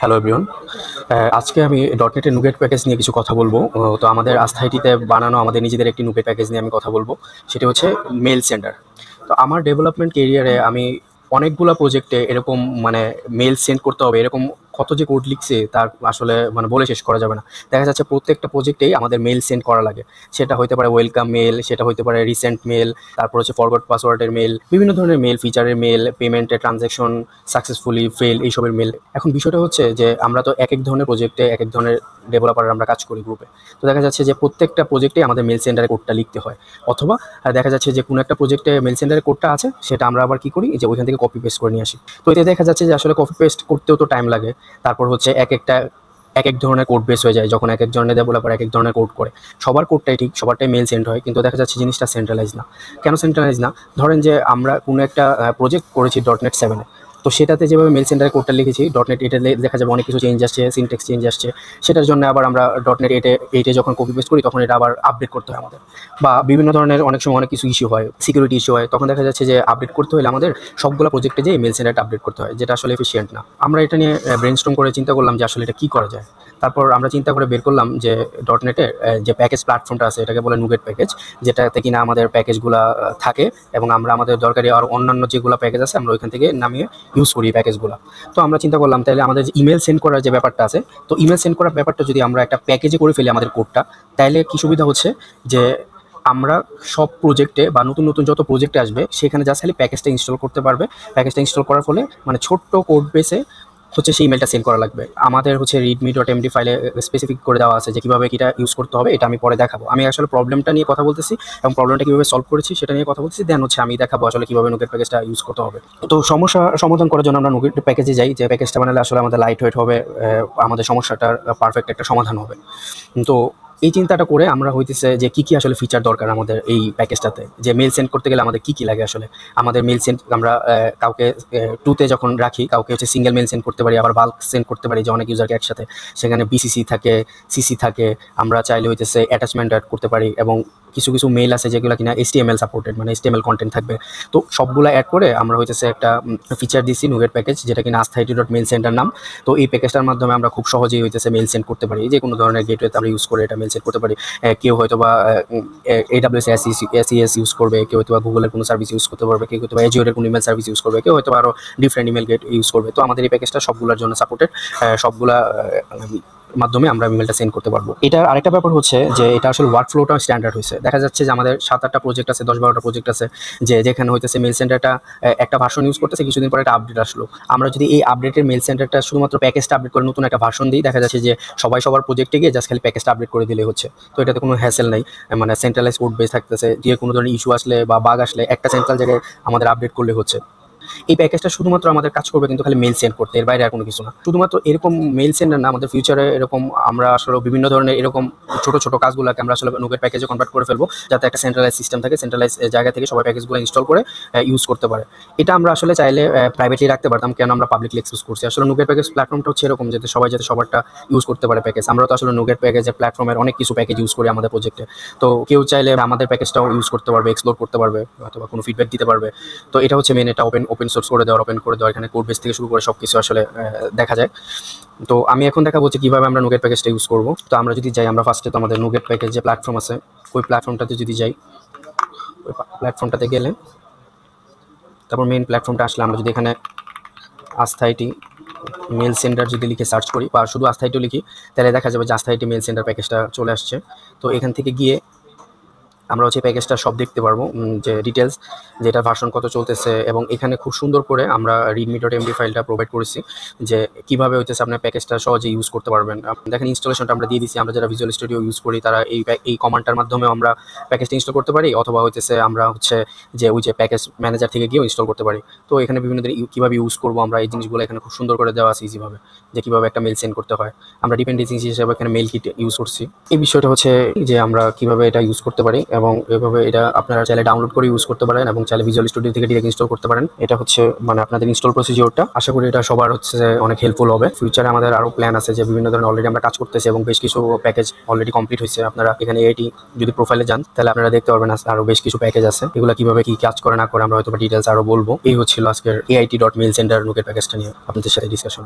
Hello everyone. আজকে আমি ডটনেটের NuGet package নিয়ে কিছু কথা বলবো। তো আমাদের আস্থাইটিতে বানানো আমাদের নিজেদের একটি নুগেট প্যাকেজ নিয়ে আমি কথা বলবো। সেটা হচ্ছে মেল সেন্ডার। তো আমার ডেভেলপমেন্ট কেরিয়ারে আমি অনেকগুলা প্রজেক্টে এরকম মেল সেন্ড করতে হবে এরকম কত যে কোড লিখছি তার আসলে বলে শেষ করা যাবে না। দেখা যাচ্ছে প্রত্যেকটা প্রজেক্টেই আমাদের মেল সেন্ড করা লাগে। সেটা হতে পারে ওয়েলকাম মেল, সেটা হতে পারে রিসেন্ট মেল, তারপর হচ্ছে ফরগট পাসওয়ার্ডের মেল, বিভিন্ন ধরনের মেল, ফিচারের মেল, পেমেন্টের ট্রানজ্যাকশন সাকসেসফুলি ফেল, এইসবের মেল। এখন বিষয়টা হচ্ছে যে আমরা তো এক এক ধরনের প্রজেক্টে এক এক ধরনের ডেভেলপার আমরা কাজ করি গ্রুপে। তো দেখা যাচ্ছে যে প্রত্যেকটা প্রজেক্টে আমাদের মেল সেন্ডারে কোডটা লিখতে হয়, অথবা দেখা যাচ্ছে যে কোনো একটা প্রজেক্টে মেল সেন্ডারে কোডটা আছে, সেটা আমরা আবার কি করি যে ওইখান থেকে কপি পেস্ট করে নিয়ে আসি। তো এতে দেখা যাচ্ছে যে আসলে কপি পেস্ট করতেও তো টাইম লাগে। তারপর হচ্ছে এক এক ধরনের কোড বেস হয়ে যায়, যখন এক এক ধরনের ডেভেলপার এক এক ধরনের কোড করে। সবার কোডটাই ঠিক, সবারটাই মেল সেন্ড হয়, কিন্তু দেখা যাচ্ছে জিনিসটা সেন্ট্রালাইজ না। কেন সেন্ট্রালাইজ না? ধরেন যে আমরা কোনো একটা প্রজেক্ট করেছি .NET 7-এ, তো সেটাতে যেভাবে মেল সেন্টারে কোডটা লিখেছি .NET 8-এ দেখা যাবে অনেক কিছু চেঞ্জ আসছে, সিনট্যাক্স চেঞ্জ আসছে। সেটার জন্য আবার আমরা .NET 8-এ যখন কপি পেস্ট করি তখন এটা আবার আপডেট করতে হয় আমাদের। বা বিভিন্ন ধরনের অনেক সময় অনেক কিছু ইস্যু হয়, সিকিউরিটি ইস্যু হয়, তখন দেখা যাচ্ছে যে আপডেট করতে হলে আমাদের সবগুলো প্রজেক্টে যেয়ে মেল সেন্টারটা আপডেট করতে হয়, যেটা আসলে এফিসিয়েন্ট না। আমরা এটা নিয়ে ব্রেনস্টর্ম করে চিন্তা করলাম যে আসলে এটা কী করা যায়। তারপর আমরা চিন্তা করে বের করলাম যে .NET-এর যে প্যাকেজ প্ল্যাটফর্মটা আছে এটাকে বলে নুগেট প্যাকেজ, যেটাতে কিনা আমাদের প্যাকেজগুলো থাকে, এবং আমরা আমাদের দরকারি আর অন্যান্য যেগুলো প্যাকেজ আছে আমরা ওইখান থেকে নামিয়ে ইউজ করি প্যাকেজগুলো। তো আমরা চিন্তা করলাম তাহলে আমাদের যে ইমেল সেন্ড করার যে ব্যাপারটা আছে, তো ইমেল সেন্ড করার ব্যাপারটা যদি আমরা একটা প্যাকেজে করে ফেলি আমাদের কোডটা, তাহলে কি সুবিধা হচ্ছে যে আমরা সব প্রজেক্টে বা নতুন নতুন যত প্রজেক্টে আসবে সেখানে জাস্ট খালি প্যাকেজটা ইনস্টল করতে পারবে। প্যাকেজটা ইনস্টল করার ফলে ছোট্ট কোড বেসে হচ্ছে সেই ইমেলটা সেন্ড করা লাগবে। আমাদের হচ্ছে readme.md ফাইলে স্পেসিফিক করে দেওয়া আছে যে কীভাবে এটা ইউজ করতে হবে, এটা আমি পরে দেখাবো। আমি আসলে প্রবলেমটা নিয়ে কথা বলতেছি এবং প্রবলেমটা কীভাবে সলভ করেছি সেটা নিয়ে কথা বলতেছি, দেন হচ্ছে আমি দেখাবো আসলে কীভাবে নুগেট প্যাকেজটা ইউজ করতে হবে। তো সমস্যা সমাধান করার জন্য আমরা নুগেট প্যাকেজে যাই, যে প্যাকেজটা বানালে আসলে আমাদের লাইট ওয়েট হবে, আমাদের সমস্যাটার পারফেক্ট একটা সমাধান হবে। তো এই চিন্তাটা করে আমরা হইতেছে যে কী আসলে ফিচার দরকার আমাদের এই প্যাকেজটাতে, যে মেল সেন্ড করতে গেলে আমাদের কী লাগে। আসলে আমাদের মেল সেন্ড আমরা কাউকে টুতে যখন রাখি, কাউকে হচ্ছে সিঙ্গেল মেল সেন্ড করতে পারি, আবার বাল্ক সেন্ড করতে পারি, যে অনেক ইউজারকে একসাথে। সেখানে বিসিসি থাকে, সিসি থাকে, আমরা চাইলে হইতেছে অ্যাটাচমেন্ট অ্যাড করতে পারি, এবং কিছু কিছু মেল আছে যেগুলো কিনা HTML সাপোর্টেড, HTML কন্টেন্ট থাকবে। তো সবগুলো অ্যাড করে আমরা হইতেছে একটা ফিচার দিচ্ছি নুগেট প্যাকেজ, যেটা কিনা আস্থাইটি.মেল সেন্ডার নাম। তো এই প্যাকেজটার মাধ্যমে আমরা খুব সহজেই হইতেছে মেল সেন্ড করতে পারি, যে কোনো ধরনের গেটওয়েতে আমরা ইউজ করে এটা মেল সেন্ড করতে পারি। কেউ হয়তো বা AWS SES ইউজ করবে, কেউ হয়তো বা গুগলের কোনো সার্ভিস ইউজ করতে পারবে, কেউ হয়তো বা Azure-এর কোনো ইমেল সার্ভিস ইউজ করবে, কেউ হয়তো আরও ডিফারেন্ট ইমেল গেট ইউজ করবে। তো আমাদের এই প্যাকেজটা সবগুলোর জন্য সাপোর্টেড, সবগুলা মাধ্যমে আমরা ইমেলটা সেন্ড করতে পারবো। এটার আরেকটা ব্যাপার হচ্ছে যে এটা আসলে ওয়ার্কফ্লোটা স্ট্যান্ডার্ড হয়েছে। দেখা যাচ্ছে যে আমাদের 7-8টা প্রজেক্ট আছে, 10-12টা প্রজেক্ট আছে, যেখানে হইতেছে মেল সেন্টারটা একটা ভার্সন ইউজ করতেছে, কিছুদিন পরে একটা আপডেট আসলো। আমরা যদি এই আপডেটের মেল সেন্টারটা শুধুমাত্র প্যাকেজটা আপডেট করে নতুন একটা ভার্সন দিই, দেখা যাচ্ছে যে সবাই সবার প্রজেক্টে গিয়ে জাস্ট খালি প্যাকেজটা আপডেট করে দিলেই হচ্ছে। তো এটাতে কোনো হ্যাসেল নাই, সেন্ট্রালাইজ কোড বেস থাকতেছে, যে কোনো ধরনের ইস্যু আসলে বা বাগ আসলে একটা সেন্ট্রাল জায়গায় আমাদের আপডেট করলে হচ্ছে। এই প্যাকেজটা শুধুমাত্র আমাদের কাজ করবে কিন্তু খালি মেল সেন্ড করতে, এর বাইরে আর কোনো কিছু না। শুধুমাত্র এরকম মেল সেন্ডার না, আমাদের ফিউচারে এরকম আমরা আসলে বিভিন্ন ধরনের এরকম ছোট ছোট কাজগুলোকে আমরা আসলে নুগেট প্যাকেজে কনভার্ট করে ফেলবো, যাতে একটা সেন্ট্রালাইজ সিস্টেম থাকে, সেন্ট্রালাইজ জায়গা থেকে সবাই প্যাকেজগুলো ইনস্টল করে ইউজ করতে পারে। এটা আমরা আসলে চাইলে প্রাইভেটলি রাখতে পারতাম, কেন আমরা পাবলিকলি এক্সপোজ করছি। আসলে নুগেট প্যাকেজ প্ল্যাটফর্মটা হচ্ছে এরকম যাতে সবাই সবারটা ইউজ করতে পারে প্যাকেজ। আমরা তো আসলে নুগেট প্যাকেজের প্ল্যাটফর্মের অনেক কিছু প্যাকেজ ইউজ করি আমাদের প্রজেক্টে। তো কেউ চাইলে আমাদের প্যাকেজটাও ইউজ করতে পারবে, এক্সপ্লোর করতে পারবে, অথবা কোনো ফিডব্যাক দিতে পারবে। তো এটা হচ্ছে মেন, এটা ওপেন সোর্স করে দেওয়ার, ওপেন করে দেওয়া, এখানে কোড বেস থেকে শুরু করে সব কিছু আসলে দেখা যায়। তো আমি এখন দেখাবো যে কীভাবে আমরা নুগেট প্যাকেজটা ইউজ করবো। তো আমরা যদি যাই, আমরা ফার্স্টে তো আমাদের নুগেট প্যাকেজ যে প্ল্যাটফর্ম আছে ওই প্ল্যাটফর্মটাতে যদি যাই, ওই প্ল্যাটফর্মটাতে গেলে তারপর মেইন প্ল্যাটফর্মটা আসলে আমরা যদি এখানে আস্থাইটি মেল সেন্ডার যদি লিখে সার্চ করি, বা শুধু আস্থাইটিও লিখি, তাহলে দেখা যাবে যে আস্থাইটি মেল সেন্ডার প্যাকেজটা চলে আসছে। তো এখান থেকে গিয়ে আমরা হচ্ছে প্যাকেজটা সব দেখতে পারবো, যে ডিটেলস, যেটা ভার্সন কত চলতেছে, এবং এখানে খুব সুন্দর করে আমরা readme.md ফাইলটা প্রোভাইড করেছি, যে কীভাবে হচ্ছে আপনার প্যাকেজটা সহজে ইউজ করতে পারবেন। দেখেন ইনস্টলেশনটা আমরা দিয়ে দিচ্ছি। আমরা যারা ভিজুয়াল স্টুডিও ইউজ করি তারা এই কমান্ডটার মাধ্যমে আমরা প্যাকেজটা ইনস্টল করতে পারি, অথবা আমরা যে ওই যে প্যাকেজ ম্যানেজার থেকে গিয়েও ইনস্টল করতে পারি। তো এখানে বিভিন্ন কীভাবে ইউজ করবো আমরা এই জিনিসগুলো এখানে খুব সুন্দর করে দেওয়া আছে ইজিভাবে, যে কীভাবে একটা মেল সেন্ড করতে হয়। আমরা ডিপেন্ডেন্সি হিসেবে এখানে মেল কিট ইউজ করছি। এই বিষয়টা হচ্ছে যে আমরা কীভাবে এটা ইউজ করতে পারি, এবং এভাবে এটা আপনারা চাইলে ডাউনলোড করে ইউজ করতে পারেন, এবং চাইলে ভিজুয়াল স্টুডিও থেকে ডিরেক্ট ইনস্টল করতে পারেন। এটা হচ্ছে আপনাদের ইনস্টল প্রসিজিওরটা। আশা করি এটা সবার হচ্ছে অনেক হেল্পফুল হবে। ফিউচারে আমাদের আরও প্ল্যান আছে, যে বিভিন্ন ধরনের অলরেডি আমরা কাজ করতেছি, এবং বেশ কিছু প্যাকেজ অলরেডি কমপ্লিট হয়েছে। আপনারা এখানে এটি যদি প্রোফাইলে যান তাহলে আপনারা দেখতে পারবেন আরও বেশ কিছু প্যাকেজ আছে, এগুলো কীভাবে কী কাজ করে না করে আমরা হয়তো ডিটেলস আরও বলবো। এই হচ্ছিল আজকের AIT.mail সেন্টার নুগেট প্যাকেজটা নিয়ে আপনাদের সাথে ডিসকাশন।